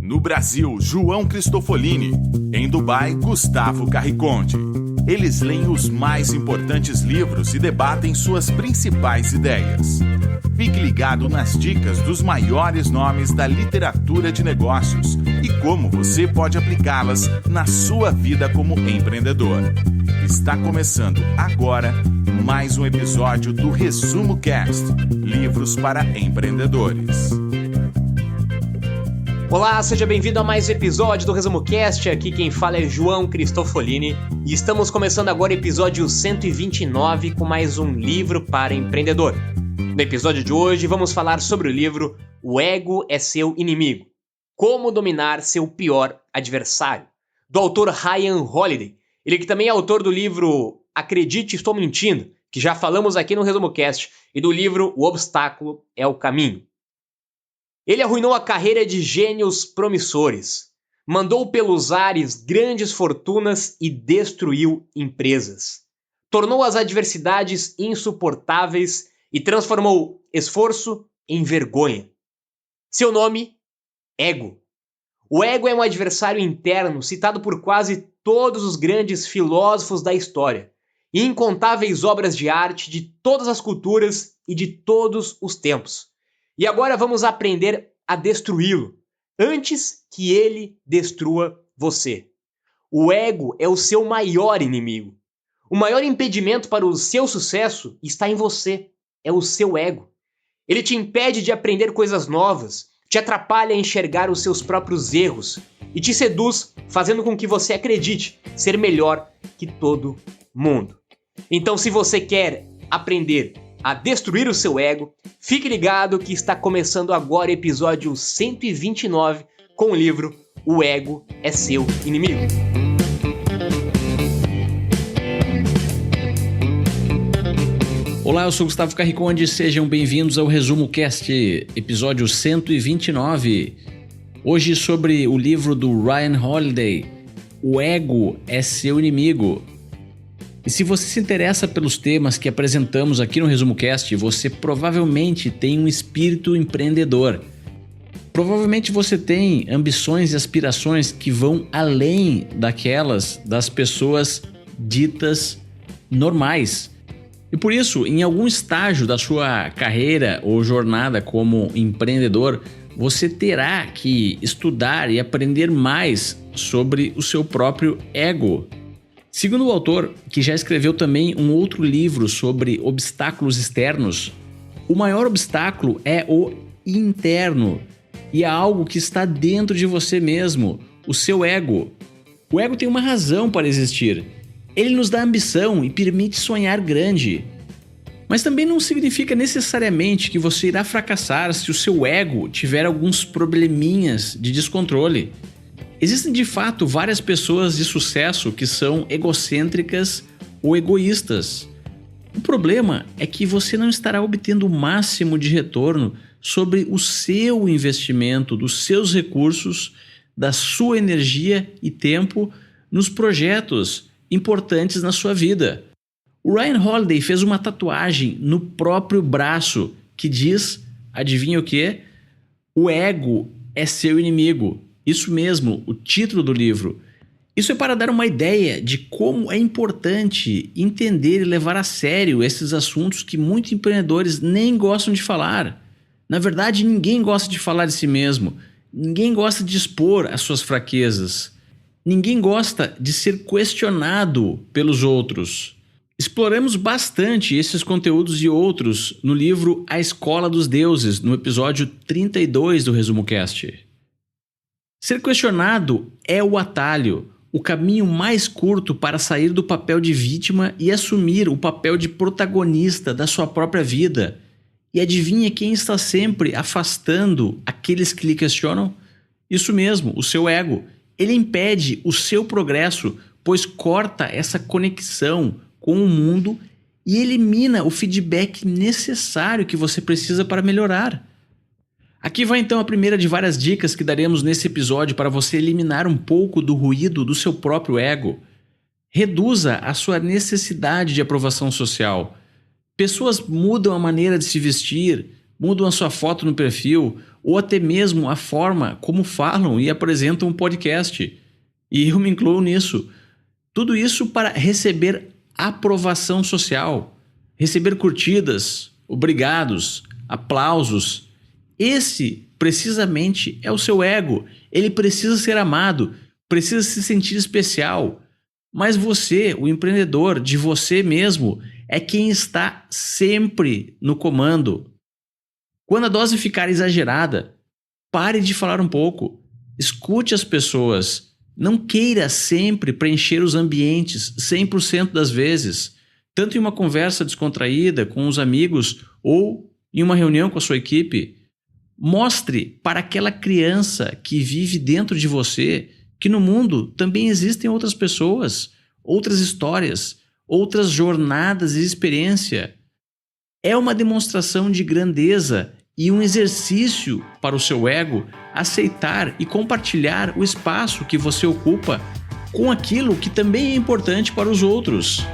No Brasil, João Cristofolini. Em Dubai, Gustavo Carriconde. Eles leem os mais importantes livros e debatem suas principais ideias. Fique ligado nas dicas dos maiores nomes da literatura de negócios e como você pode aplicá-las na sua vida como empreendedor. Está começando agora mais um episódio do Resumo Cast, livros para empreendedores. Olá, seja bem-vindo a mais um episódio do Resumo Cast. Aqui quem fala é João Cristofolini e estamos começando agora o episódio 129 com mais um livro para empreendedor. No episódio de hoje vamos falar sobre o livro O Ego é Seu Inimigo. Como dominar seu pior adversário, do autor Ryan Holiday. Ele que também é autor do livro Acredite, Estou Mentindo, que já falamos aqui no Resumo Cast, e do livro O Obstáculo é o Caminho. Ele arruinou a carreira de gênios promissores, mandou pelos ares grandes fortunas e destruiu empresas. Tornou as adversidades insuportáveis e transformou esforço em vergonha. Seu nome? Ego. O ego é um adversário interno citado por quase todos os grandes filósofos da história e incontáveis obras de arte de todas as culturas e de todos os tempos. E agora vamos aprender a destruí-lo, antes que ele destrua você. O ego é o seu maior inimigo. O maior impedimento para o seu sucesso está em você, é o seu ego. Ele te impede de aprender coisas novas, te atrapalha a enxergar os seus próprios erros e te seduz, fazendo com que você acredite ser melhor que todo mundo. Então, se você quer aprender a destruir o seu ego, fique ligado que está começando agora o episódio 129 com o livro O Ego é Seu Inimigo. Olá, eu sou Gustavo Carriconde, sejam bem-vindos ao Resumo Cast, episódio 129. Hoje sobre o livro do Ryan Holiday, O Ego é Seu Inimigo. E se você se interessa pelos temas que apresentamos aqui no Resumo Cast, você provavelmente tem um espírito empreendedor. Provavelmente você tem ambições e aspirações que vão além daquelas das pessoas ditas normais. E por isso, em algum estágio da sua carreira ou jornada como empreendedor, você terá que estudar e aprender mais sobre o seu próprio ego. Segundo o autor, que já escreveu também um outro livro sobre obstáculos externos, o maior obstáculo é o interno e é algo que está dentro de você mesmo, o seu ego. O ego tem uma razão para existir. Ele nos dá ambição e permite sonhar grande. Mas também não significa necessariamente que você irá fracassar se o seu ego tiver alguns probleminhas de descontrole. Existem de fato várias pessoas de sucesso que são egocêntricas ou egoístas. O problema é que você não estará obtendo o máximo de retorno sobre o seu investimento, dos seus recursos, da sua energia e tempo nos projetos importantes na sua vida. O Ryan Holiday fez uma tatuagem no próprio braço que diz, adivinha o quê? O ego é seu inimigo. Isso mesmo, o título do livro. Isso é para dar uma ideia de como é importante entender e levar a sério esses assuntos que muitos empreendedores nem gostam de falar. Na verdade, ninguém gosta de falar de si mesmo. Ninguém gosta de expor as suas fraquezas. Ninguém gosta de ser questionado pelos outros. Exploramos bastante esses conteúdos e outros no livro A Escola dos Deuses, no episódio 32 do Resumo Cast. Ser questionado é o atalho, o caminho mais curto para sair do papel de vítima e assumir o papel de protagonista da sua própria vida. E adivinha quem está sempre afastando aqueles que lhe questionam? Isso mesmo, o seu ego. Ele impede o seu progresso, pois corta essa conexão com o mundo e elimina o feedback necessário que você precisa para melhorar. Aqui vai então a primeira de várias dicas que daremos nesse episódio para você eliminar um pouco do ruído do seu próprio ego. Reduza a sua necessidade de aprovação social. Pessoas mudam a maneira de se vestir, mudam a sua foto no perfil ou até mesmo a forma como falam e apresentam um podcast. E eu me incluo nisso. Tudo isso para receber aprovação social, receber curtidas, obrigados, aplausos. Esse, precisamente, é o seu ego. Ele precisa ser amado, precisa se sentir especial. Mas você, o empreendedor de você mesmo, é quem está sempre no comando. Quando a dose ficar exagerada, pare de falar um pouco. Escute as pessoas. Não queira sempre preencher os ambientes 100% das vezes, tanto em uma conversa descontraída com os amigos ou em uma reunião com a sua equipe. Mostre para aquela criança que vive dentro de você que no mundo também existem outras pessoas, outras histórias, outras jornadas e experiência. É uma demonstração de grandeza e um exercício para o seu ego aceitar e compartilhar o espaço que você ocupa com aquilo que também é importante para os outros.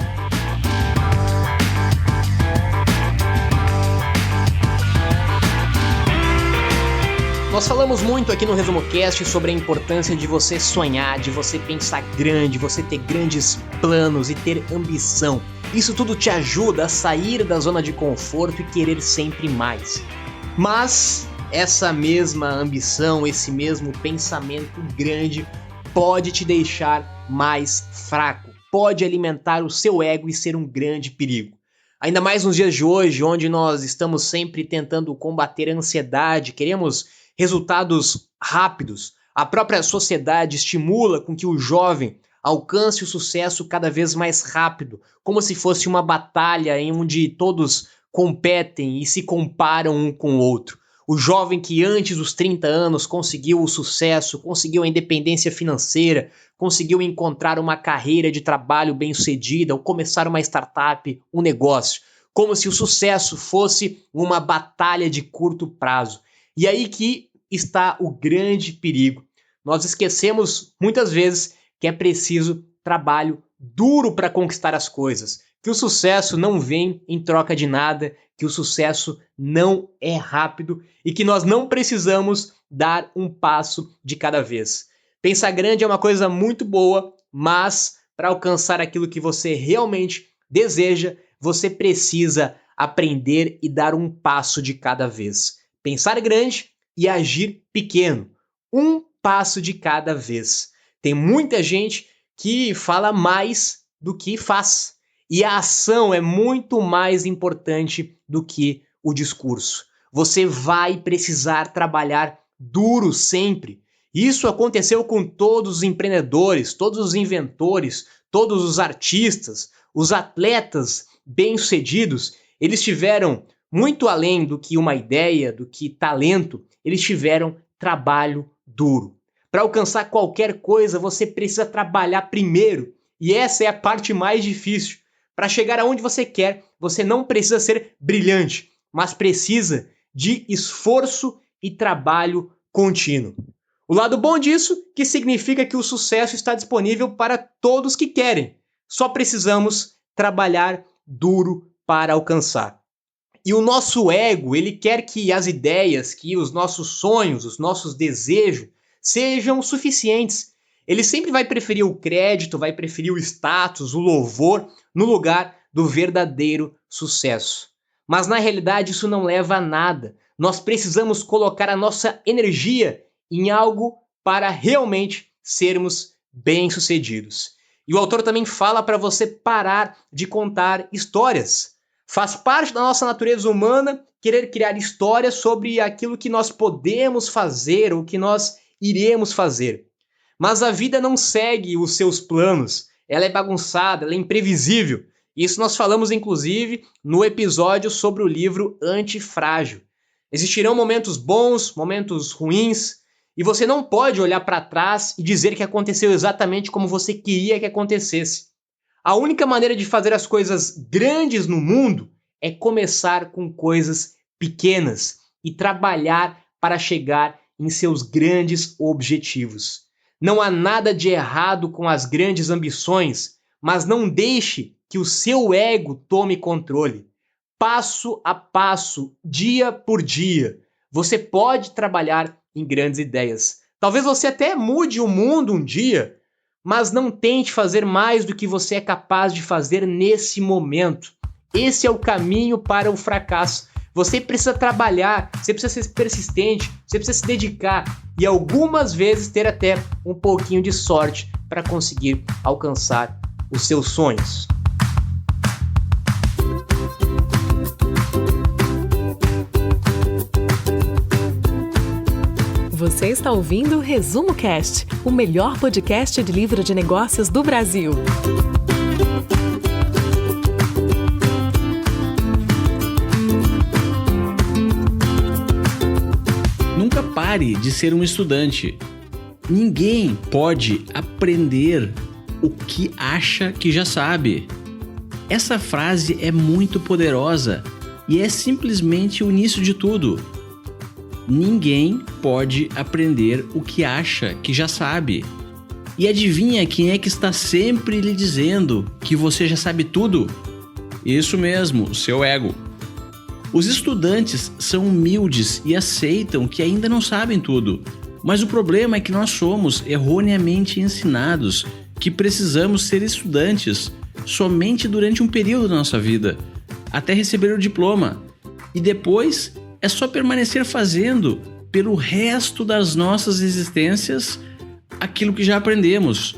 Nós falamos muito aqui no Resumo Cast sobre a importância de você sonhar, de você pensar grande, você ter grandes planos e ter ambição. Isso tudo te ajuda a sair da zona de conforto e querer sempre mais. Mas essa mesma ambição, esse mesmo pensamento grande pode te deixar mais fraco, pode alimentar o seu ego e ser um grande perigo. Ainda mais nos dias de hoje, onde nós estamos sempre tentando combater a ansiedade, queremos resultados rápidos. A própria sociedade estimula com que o jovem alcance o sucesso cada vez mais rápido, como se fosse uma batalha em onde todos competem e se comparam um com o outro. O jovem que antes dos 30 anos conseguiu o sucesso, conseguiu a independência financeira, conseguiu encontrar uma carreira de trabalho bem-sucedida ou começar uma startup, um negócio, como se o sucesso fosse uma batalha de curto prazo. E aí que está o grande perigo. Nós esquecemos muitas vezes que é preciso trabalho duro para conquistar as coisas, que o sucesso não vem em troca de nada, que o sucesso não é rápido e que nós não precisamos dar um passo de cada vez. Pensar grande é uma coisa muito boa, mas para alcançar aquilo que você realmente deseja, você precisa aprender e dar um passo de cada vez. Pensar grande e agir pequeno. Um passo de cada vez. Tem muita gente que fala mais do que faz. E a ação é muito mais importante do que o discurso. Você vai precisar trabalhar duro sempre. Isso aconteceu com todos os empreendedores, todos os inventores, todos os artistas, os atletas bem-sucedidos. Eles tiveram muito além do que uma ideia, do que talento, eles tiveram trabalho duro. Para alcançar qualquer coisa, você precisa trabalhar primeiro. E essa é a parte mais difícil. Para chegar aonde você quer, você não precisa ser brilhante, mas precisa de esforço e trabalho contínuo. O lado bom disso, que significa que o sucesso está disponível para todos que querem. Só precisamos trabalhar duro para alcançar. E o nosso ego, ele quer que as ideias, que os nossos sonhos, os nossos desejos sejam suficientes. Ele sempre vai preferir o crédito, vai preferir o status, o louvor, no lugar do verdadeiro sucesso. Mas na realidade isso não leva a nada. Nós precisamos colocar a nossa energia em algo para realmente sermos bem-sucedidos. E o autor também fala para você parar de contar histórias. Faz parte da nossa natureza humana querer criar histórias sobre aquilo que nós podemos fazer ou que nós iremos fazer. Mas a vida não segue os seus planos. Ela é bagunçada, ela é imprevisível. Isso nós falamos, inclusive, no episódio sobre o livro Antifrágil. Existirão momentos bons, momentos ruins, e você não pode olhar para trás e dizer que aconteceu exatamente como você queria que acontecesse. A única maneira de fazer as coisas grandes no mundo é começar com coisas pequenas e trabalhar para chegar em seus grandes objetivos. Não há nada de errado com as grandes ambições, mas não deixe que o seu ego tome controle. Passo a passo, dia por dia, Você pode trabalhar em grandes ideias. Talvez você até mude o mundo um dia, mas não tente fazer mais do que você é capaz de fazer nesse momento. Esse é o caminho para o fracasso. Você precisa trabalhar, você precisa ser persistente, você precisa se dedicar e algumas vezes ter até um pouquinho de sorte para conseguir alcançar os seus sonhos. Você está ouvindo o Resumo Cast, o melhor podcast de livro de negócios do Brasil. Nunca pare de ser um estudante. Ninguém pode aprender o que acha que já sabe. Essa frase é muito poderosa e é simplesmente o início de tudo. Ninguém pode aprender o que acha que já sabe. E adivinha quem é que está sempre lhe dizendo que você já sabe tudo? Isso mesmo, o seu ego. Os estudantes são humildes e aceitam que ainda não sabem tudo. Mas o problema é que nós somos erroneamente ensinados que precisamos ser estudantes somente durante um período da nossa vida, até receber o diploma. E depois é só permanecer fazendo pelo resto das nossas existências aquilo que já aprendemos.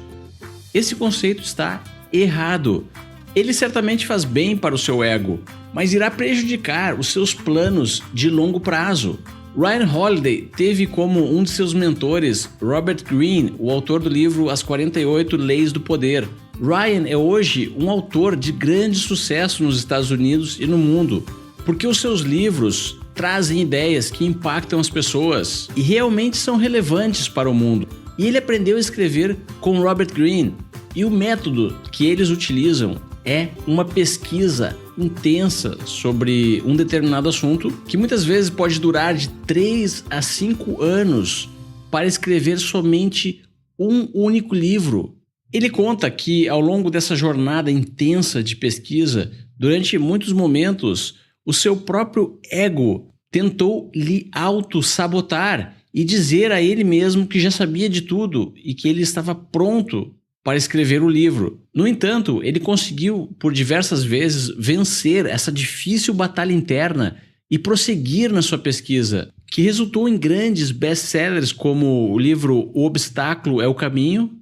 Esse conceito está errado. Ele certamente faz bem para o seu ego, mas irá prejudicar os seus planos de longo prazo. Ryan Holiday teve como um de seus mentores Robert Greene, o autor do livro As 48 Leis do Poder. Ryan é hoje um autor de grande sucesso nos Estados Unidos e no mundo, porque os seus livros trazem ideias que impactam as pessoas e realmente são relevantes para o mundo. E ele aprendeu a escrever com Robert Greene, e o método que eles utilizam é uma pesquisa intensa sobre um determinado assunto que muitas vezes pode durar de 3 a 5 anos para escrever somente um único livro. Ele conta que ao longo dessa jornada intensa de pesquisa, durante muitos momentos, o seu próprio ego tentou lhe auto-sabotar e dizer a ele mesmo que já sabia de tudo e que ele estava pronto para escrever o livro. No entanto, ele conseguiu por diversas vezes vencer essa difícil batalha interna e prosseguir na sua pesquisa, que resultou em grandes best-sellers como o livro O Obstáculo é o Caminho,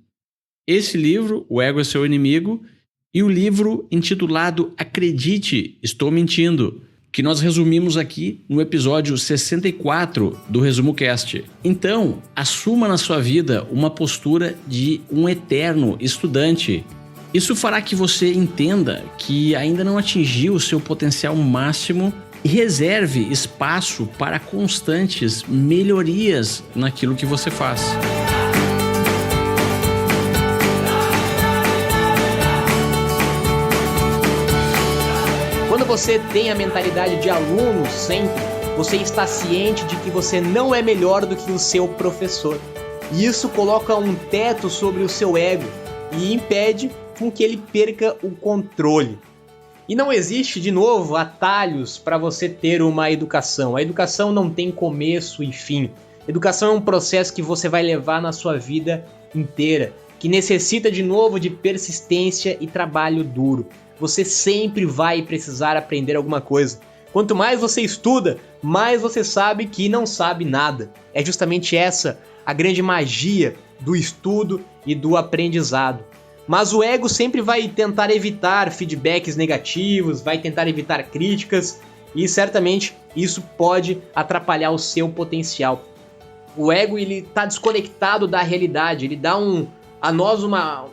esse livro, O Ego é Seu Inimigo, e o livro intitulado Acredite, Estou Mentindo, que nós resumimos aqui no episódio 64 do Resumo Cast. Então, assuma na sua vida uma postura de um eterno estudante. Isso fará que você entenda que ainda não atingiu o seu potencial máximo e reserve espaço para constantes melhorias naquilo que você faz. Quando você tem a mentalidade de aluno sempre, você está ciente de que você não é melhor do que o seu professor. E isso coloca um teto sobre o seu ego e impede com que ele perca o controle. E não existe, de novo, atalhos para você ter uma educação. A educação não tem começo e fim. Educação é um processo que você vai levar na sua vida inteira, que necessita, de novo, de persistência e trabalho duro. Você sempre vai precisar aprender alguma coisa. Quanto mais você estuda, mais você sabe que não sabe nada. É justamente essa a grande magia do estudo e do aprendizado. Mas o ego sempre vai tentar evitar feedbacks negativos, vai tentar evitar críticas e certamente isso pode atrapalhar o seu potencial. O ego está desconectado da realidade, ele dá a nós um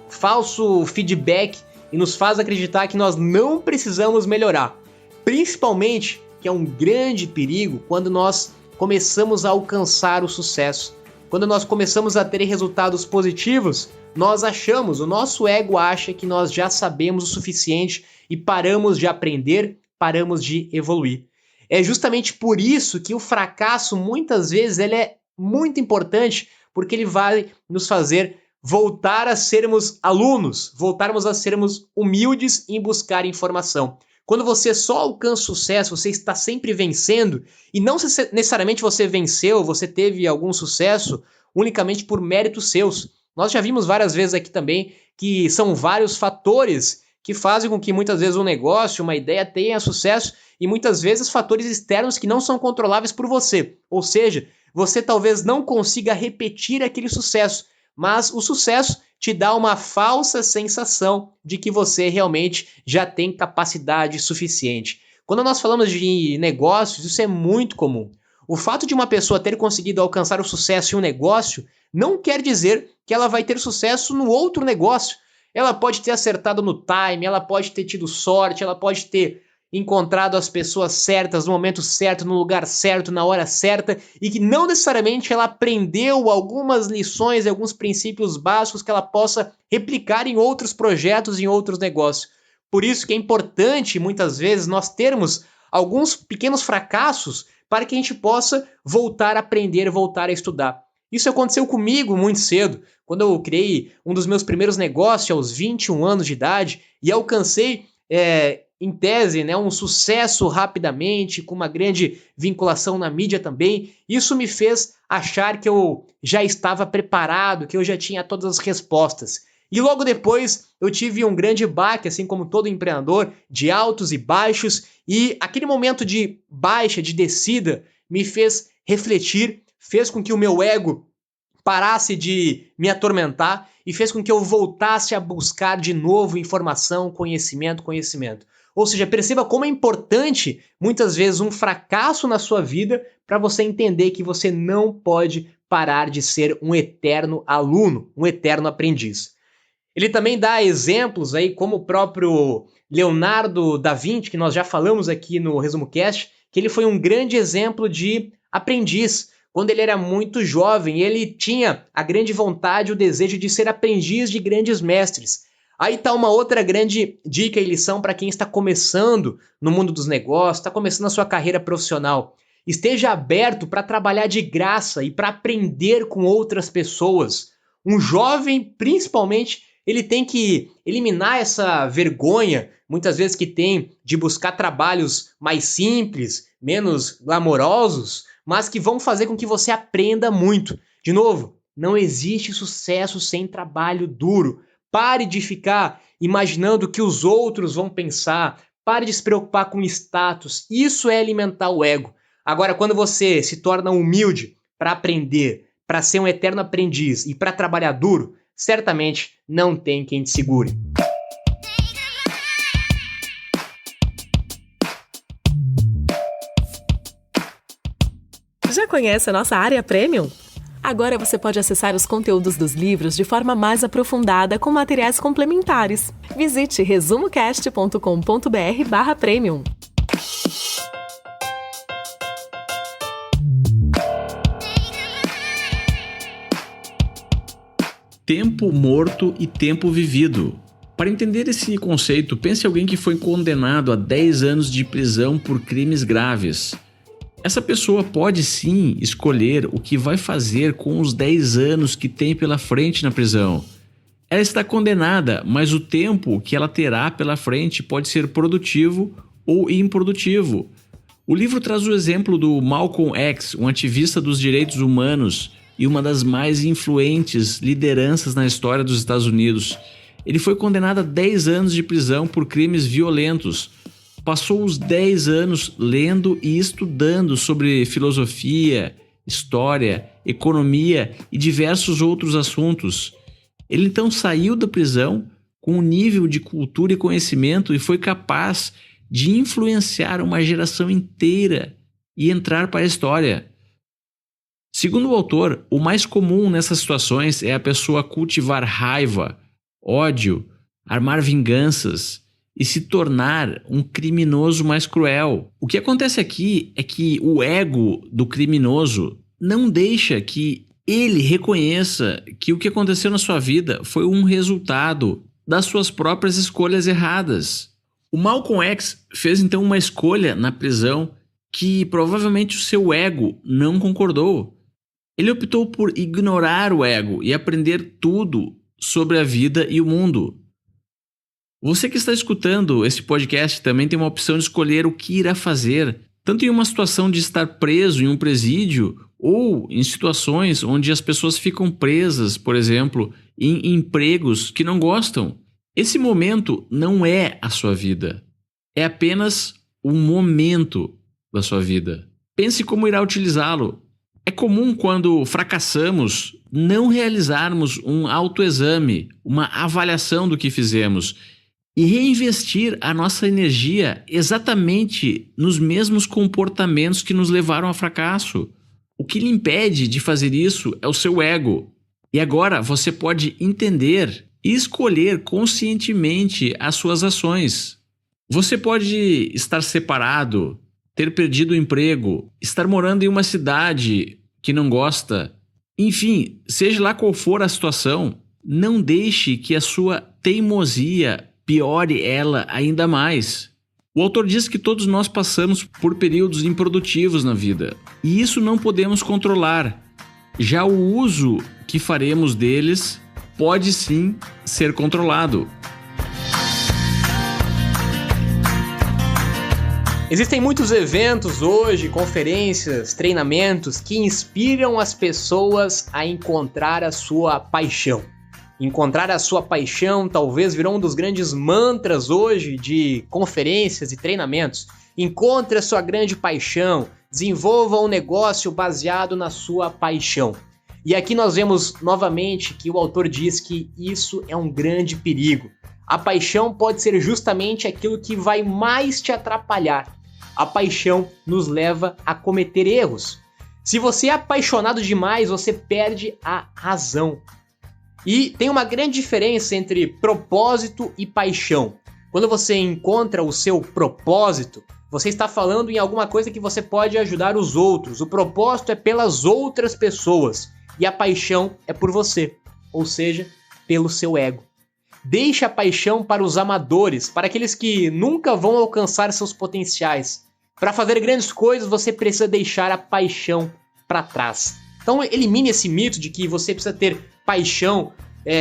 falso feedback e nos faz acreditar que nós não precisamos melhorar. Principalmente, que é um grande perigo quando nós começamos a alcançar o sucesso. Quando nós começamos a ter resultados positivos, nós achamos, o nosso ego acha que nós já sabemos o suficiente e paramos de aprender, paramos de evoluir. É justamente por isso que o fracasso, muitas vezes, ele é muito importante, porque ele vai nos fazer voltar a sermos alunos, voltarmos a sermos humildes em buscar informação. Quando você só alcança sucesso, você está sempre vencendo, e não necessariamente você venceu, você teve algum sucesso unicamente por méritos seus. Nós já vimos várias vezes aqui também que são vários fatores que fazem com que muitas vezes um negócio, uma ideia tenha sucesso, e muitas vezes fatores externos que não são controláveis por você. Ou seja, você talvez não consiga repetir aquele sucesso, mas o sucesso te dá uma falsa sensação de que você realmente já tem capacidade suficiente. Quando nós falamos de negócios, isso é muito comum. O fato de uma pessoa ter conseguido alcançar o sucesso em um negócio não quer dizer que ela vai ter sucesso no outro negócio. Ela pode ter acertado no time, ela pode ter tido sorte, ela pode ter encontrado as pessoas certas no momento certo, no lugar certo, na hora certa, e que não necessariamente ela aprendeu algumas lições, alguns princípios básicos que ela possa replicar em outros projetos, em outros negócios. Por isso que é importante, muitas vezes, nós termos alguns pequenos fracassos para que a gente possa voltar a aprender, voltar a estudar. Isso aconteceu comigo muito cedo, quando eu criei um dos meus primeiros negócios aos 21 anos de idade e alcancei, em tese, um sucesso rapidamente, com uma grande vinculação na mídia também. Isso me fez achar que eu já estava preparado, que eu já tinha todas as respostas. E logo depois eu tive um grande baque, assim como todo empreendedor, de altos e baixos, e aquele momento de baixa, de descida, me fez refletir, fez com que o meu ego parasse de me atormentar e fez com que eu voltasse a buscar de novo informação, conhecimento. Ou seja, perceba como é importante, muitas vezes, um fracasso na sua vida para você entender que você não pode parar de ser um eterno aluno, um eterno aprendiz. Ele também dá exemplos aí, como o próprio Leonardo da Vinci, que nós já falamos aqui no Resumo Cast, que ele foi um grande exemplo de aprendiz. Quando ele era muito jovem, ele tinha a grande vontade, o desejo de ser aprendiz de grandes mestres. Aí está uma outra grande dica e lição para quem está começando no mundo dos negócios, está começando a sua carreira profissional. Esteja aberto para trabalhar de graça e para aprender com outras pessoas. Um jovem, principalmente, ele tem que eliminar essa vergonha, muitas vezes que tem, de buscar trabalhos mais simples, menos glamourosos, mas que vão fazer com que você aprenda muito. De novo, não existe sucesso sem trabalho duro. Pare de ficar imaginando o que os outros vão pensar. Pare de se preocupar com status. Isso é alimentar o ego. Agora, quando você se torna humilde para aprender, para ser um eterno aprendiz e para trabalhar duro, certamente não tem quem te segure. Já conhece a nossa área Premium? Agora você pode acessar os conteúdos dos livros de forma mais aprofundada com materiais complementares. Visite resumocast.com.br/premium. Tempo morto e tempo vivido. Para entender esse conceito, pense em alguém que foi condenado a 10 anos de prisão por crimes graves. Essa pessoa pode sim escolher o que vai fazer com os 10 anos que tem pela frente na prisão. Ela está condenada, mas o tempo que ela terá pela frente pode ser produtivo ou improdutivo. O livro traz o exemplo do Malcolm X, um ativista dos direitos humanos e uma das mais influentes lideranças na história dos Estados Unidos. Ele foi condenado a 10 anos de prisão por crimes violentos. Passou os 10 anos lendo e estudando sobre filosofia, história, economia e diversos outros assuntos. Ele então saiu da prisão com um nível de cultura e conhecimento e foi capaz de influenciar uma geração inteira e entrar para a história. Segundo o autor, o mais comum nessas situações é a pessoa cultivar raiva, ódio, armar vinganças e se tornar um criminoso mais cruel. O que acontece aqui é que o ego do criminoso não deixa que ele reconheça que o que aconteceu na sua vida foi um resultado das suas próprias escolhas erradas. O Malcolm X fez então uma escolha na prisão que provavelmente o seu ego não concordou. Ele optou por ignorar o ego e aprender tudo sobre a vida e o mundo. Você que está escutando esse podcast também tem uma opção de escolher o que irá fazer, tanto em uma situação de estar preso em um presídio ou em situações onde as pessoas ficam presas, por exemplo, em empregos que não gostam. Esse momento não é a sua vida, é apenas um momento da sua vida. Pense como irá utilizá-lo. É comum, quando fracassamos, não realizarmos um autoexame, uma avaliação do que fizemos e reinvestir a nossa energia exatamente nos mesmos comportamentos que nos levaram ao fracasso. O que lhe impede de fazer isso é o seu ego. E agora você pode entender e escolher conscientemente as suas ações. Você pode estar separado, ter perdido o emprego, estar morando em uma cidade que não gosta. Enfim, seja lá qual for a situação, não deixe que a sua teimosia piore ela ainda mais. O autor diz que todos nós passamos por períodos improdutivos na vida, e isso não podemos controlar. Já o uso que faremos deles pode sim ser controlado. Existem muitos eventos hoje, conferências, treinamentos que inspiram as pessoas a encontrar a sua paixão. Encontrar a sua paixão talvez virou um dos grandes mantras hoje de conferências e treinamentos. Encontre a sua grande paixão, desenvolva um negócio baseado na sua paixão. E aqui nós vemos novamente que o autor diz que isso é um grande perigo. A paixão pode ser justamente aquilo que vai mais te atrapalhar. A paixão nos leva a cometer erros. Se você é apaixonado demais, você perde a razão. E tem uma grande diferença entre propósito e paixão. Quando você encontra o seu propósito, você está falando em alguma coisa que você pode ajudar os outros. O propósito é pelas outras pessoas e a paixão é por você, ou seja, pelo seu ego. Deixe a paixão para os amadores, para aqueles que nunca vão alcançar seus potenciais. Para fazer grandes coisas, você precisa deixar a paixão para trás. Então elimine esse mito de que você precisa ter paixão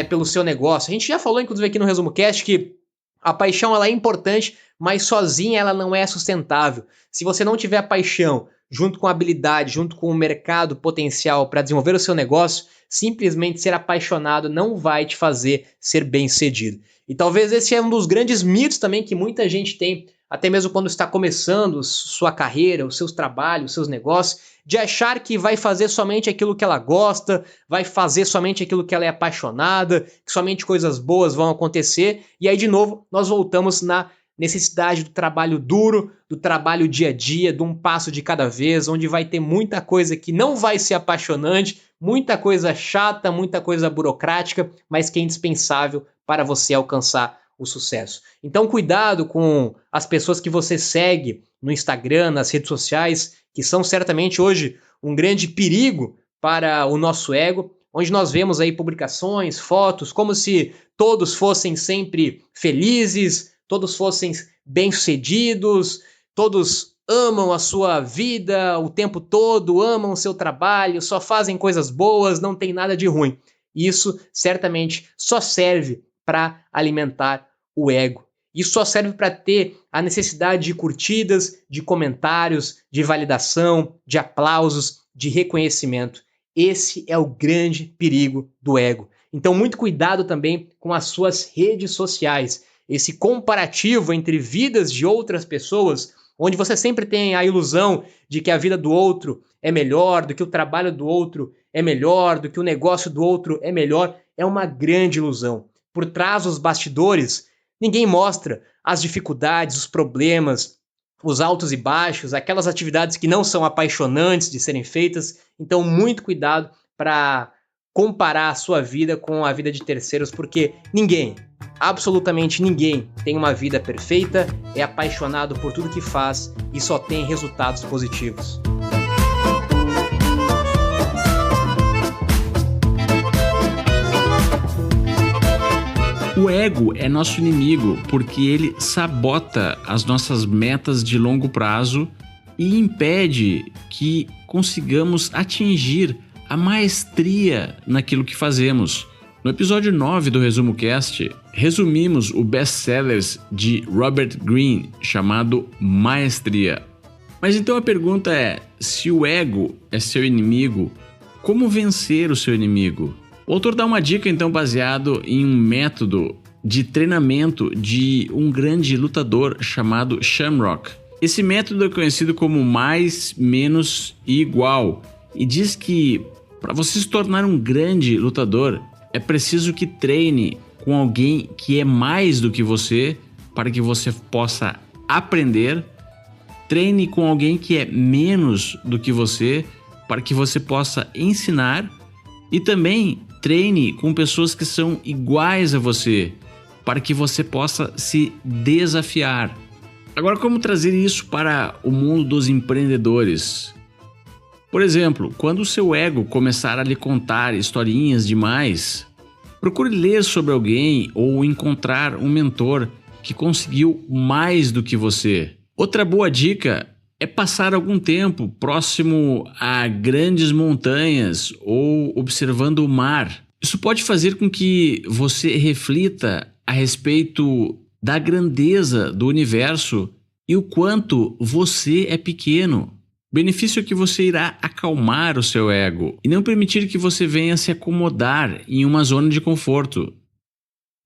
pelo seu negócio. A gente já falou, inclusive, aqui no Resumo Cast que a paixão ela é importante, mas sozinha ela não é sustentável. Se você não tiver paixão, junto com a habilidade, junto com o mercado potencial para desenvolver o seu negócio, simplesmente ser apaixonado não vai te fazer ser bem-sucedido. E talvez esse é um dos grandes mitos também que muita gente tem, até mesmo quando está começando sua carreira, os seus trabalhos, os seus negócios, de achar que vai fazer somente aquilo que ela gosta, vai fazer somente aquilo que ela é apaixonada, que somente coisas boas vão acontecer, e aí de novo nós voltamos na necessidade do trabalho duro, do trabalho dia a dia, de um passo de cada vez, onde vai ter muita coisa que não vai ser apaixonante, muita coisa chata, muita coisa burocrática, mas que é indispensável para você alcançar o sucesso. Então cuidado com as pessoas que você segue no Instagram, nas redes sociais, que são certamente hoje um grande perigo para o nosso ego, onde nós vemos aí publicações, fotos, como se todos fossem sempre felizes, todos fossem bem-sucedidos, todos amam a sua vida o tempo todo, amam o seu trabalho, só fazem coisas boas, não tem nada de ruim. Isso certamente só serve para alimentar o ego. Isso só serve para ter a necessidade de curtidas, de comentários, de validação, de aplausos, de reconhecimento. Esse é o grande perigo do ego. Então, muito cuidado também com as suas redes sociais. Esse comparativo entre vidas de outras pessoas, onde você sempre tem a ilusão de que a vida do outro é melhor, do que o trabalho do outro é melhor, do que o negócio do outro é melhor, é uma grande ilusão. Por trás dos bastidores, ninguém mostra as dificuldades, os problemas, os altos e baixos, aquelas atividades que não são apaixonantes de serem feitas. Então, muito cuidado para comparar a sua vida com a vida de terceiros, porque ninguém, absolutamente ninguém, tem uma vida perfeita, é apaixonado por tudo que faz e só tem resultados positivos. O ego é nosso inimigo porque ele sabota as nossas metas de longo prazo e impede que consigamos atingir a maestria naquilo que fazemos. No episódio 9 do Resumo Cast, resumimos o best-sellers de Robert Greene chamado Maestria. Mas então a pergunta é, se o ego é seu inimigo, como vencer o seu inimigo? O autor dá uma dica então baseado em um método de treinamento de um grande lutador chamado Shamrock. Esse método é conhecido como mais, menos e igual e diz que para você se tornar um grande lutador é preciso que treine com alguém que é mais do que você para que você possa aprender. Treine com alguém que é menos do que você para que você possa ensinar e também treine com pessoas que são iguais a você para que você possa se desafiar. Agora, como trazer isso para o mundo dos empreendedores? Por exemplo, quando o seu ego começar a lhe contar historinhas demais, procure ler sobre alguém ou encontrar um mentor que conseguiu mais do que você. Outra boa dica é passar algum tempo próximo a grandes montanhas ou observando o mar. Isso pode fazer com que você reflita a respeito da grandeza do universo e o quanto você é pequeno. O benefício é que você irá acalmar o seu ego e não permitir que você venha se acomodar em uma zona de conforto.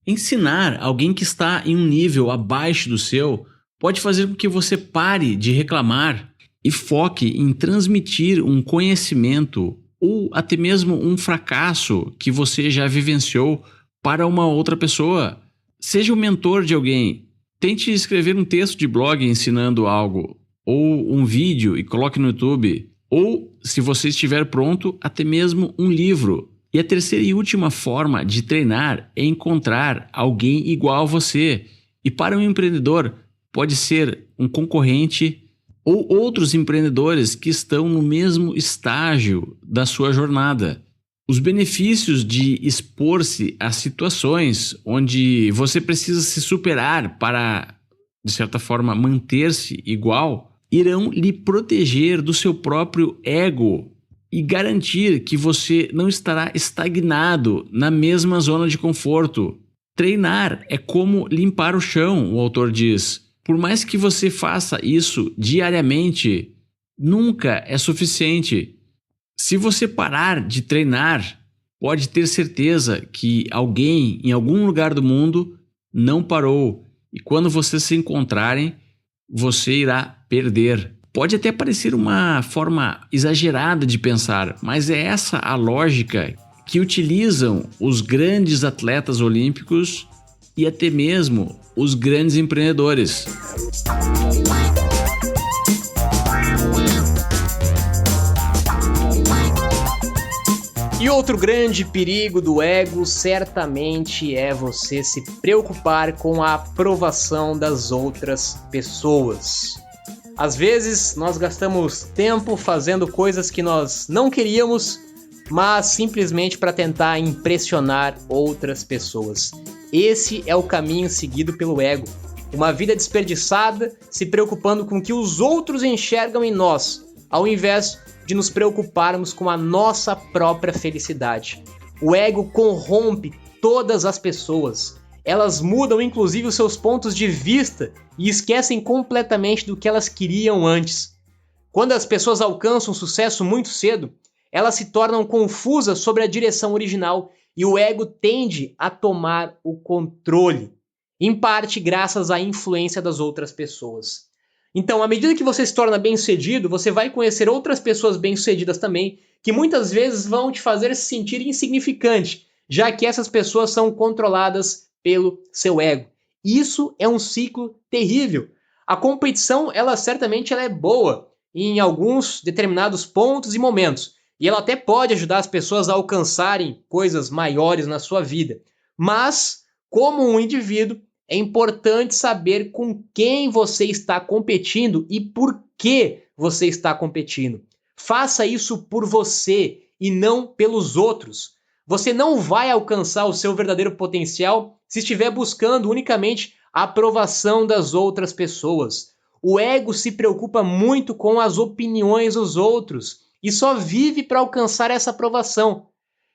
Ensinar alguém que está em um nível abaixo do seu pode fazer com que você pare de reclamar e foque em transmitir um conhecimento ou até mesmo um fracasso que você já vivenciou para uma outra pessoa. Seja o mentor de alguém. Tente escrever um texto de blog ensinando algo, ou um vídeo e coloque no YouTube, ou, se você estiver pronto, até mesmo um livro. E a terceira e última forma de treinar é encontrar alguém igual a você. E para um empreendedor, pode ser um concorrente ou outros empreendedores que estão no mesmo estágio da sua jornada. Os benefícios de expor-se a situações onde você precisa se superar para, de certa forma, manter-se igual, irão lhe proteger do seu próprio ego e garantir que você não estará estagnado na mesma zona de conforto. Treinar é como limpar o chão, o autor diz. Por mais que você faça isso diariamente, nunca é suficiente. Se você parar de treinar, pode ter certeza que alguém em algum lugar do mundo não parou. E quando vocês se encontrarem, você irá perder. Pode até parecer uma forma exagerada de pensar, mas é essa a lógica que utilizam os grandes atletas olímpicos e até mesmo os grandes empreendedores. E outro grande perigo do ego certamente é você se preocupar com a aprovação das outras pessoas. Às vezes nós gastamos tempo fazendo coisas que nós não queríamos, mas simplesmente para tentar impressionar outras pessoas. Esse é o caminho seguido pelo ego. Uma vida desperdiçada se preocupando com o que os outros enxergam em nós, ao invés de nos preocuparmos com a nossa própria felicidade. O ego corrompe todas as pessoas. Elas mudam inclusive os seus pontos de vista e esquecem completamente do que elas queriam antes. Quando as pessoas alcançam sucesso muito cedo, elas se tornam confusas sobre a direção original e o ego tende a tomar o controle, em parte graças à influência das outras pessoas. Então, à medida que você se torna bem-sucedido, você vai conhecer outras pessoas bem-sucedidas também, que muitas vezes vão te fazer se sentir insignificante, já que essas pessoas são controladas pelo seu ego. Isso é um ciclo terrível. A competição, ela certamente é boa em alguns determinados pontos e momentos, e ela até pode ajudar as pessoas a alcançarem coisas maiores na sua vida. Mas, como um indivíduo, é importante saber com quem você está competindo e por que você está competindo. Faça isso por você e não pelos outros. Você não vai alcançar o seu verdadeiro potencial se estiver buscando unicamente a aprovação das outras pessoas. O ego se preocupa muito com as opiniões dos outros e só vive para alcançar essa aprovação.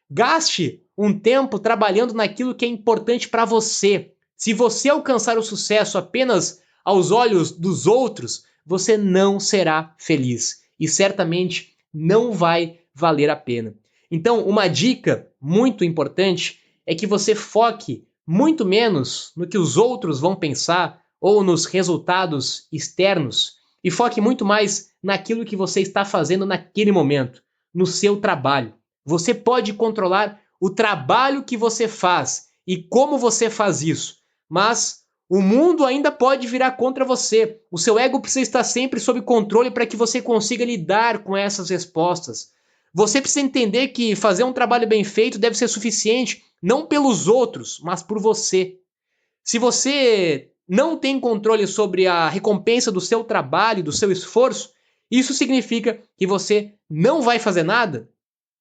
Gaste um tempo trabalhando naquilo que é importante para você. Se você alcançar o sucesso apenas aos olhos dos outros, você não será feliz e certamente não vai valer a pena. Então, uma dica muito importante é que você foque muito menos no que os outros vão pensar ou nos resultados externos e foque muito mais naquilo que você está fazendo naquele momento, no seu trabalho. Você pode controlar o trabalho que você faz e como você faz isso, mas o mundo ainda pode virar contra você. O seu ego precisa estar sempre sob controle para que você consiga lidar com essas respostas. Você precisa entender que fazer um trabalho bem feito deve ser suficiente, não pelos outros, mas por você. Se você não tem controle sobre a recompensa do seu trabalho, do seu esforço, isso significa que você não vai fazer nada?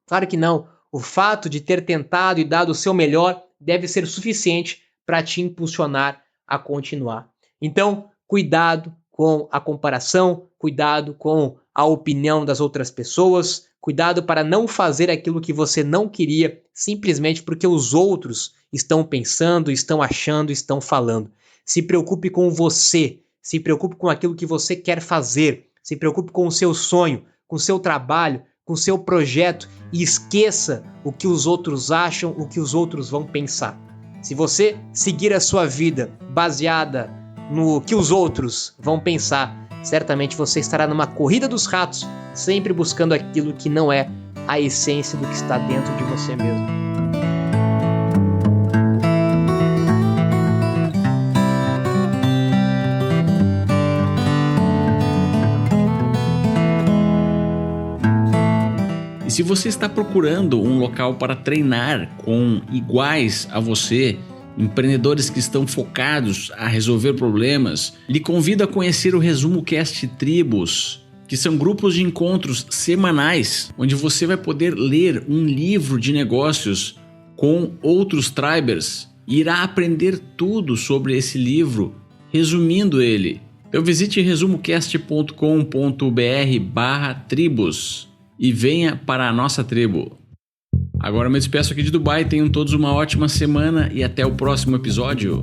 Claro que não. O fato de ter tentado e dado o seu melhor deve ser suficiente para te impulsionar a continuar. Então, cuidado com a comparação, cuidado com a opinião das outras pessoas, cuidado para não fazer aquilo que você não queria simplesmente porque os outros estão pensando, estão achando, estão falando. Se preocupe com você, se preocupe com aquilo que você quer fazer, se preocupe com o seu sonho, com o seu trabalho, com o seu projeto e esqueça o que os outros acham, o que os outros vão pensar. Se você seguir a sua vida baseada no que os outros vão pensar, certamente você estará numa corrida dos ratos, sempre buscando aquilo que não é a essência do que está dentro de você mesmo. E se você está procurando um local para treinar com iguais a você, empreendedores que estão focados a resolver problemas, lhe convido a conhecer o Resumo Cast Tribos, que são grupos de encontros semanais, onde você vai poder ler um livro de negócios com outros tribers e irá aprender tudo sobre esse livro, resumindo ele. Então visite resumocast.com.br/tribos e venha para a nossa tribo. Agora eu me despeço aqui de Dubai, tenham todos uma ótima semana e até o próximo episódio.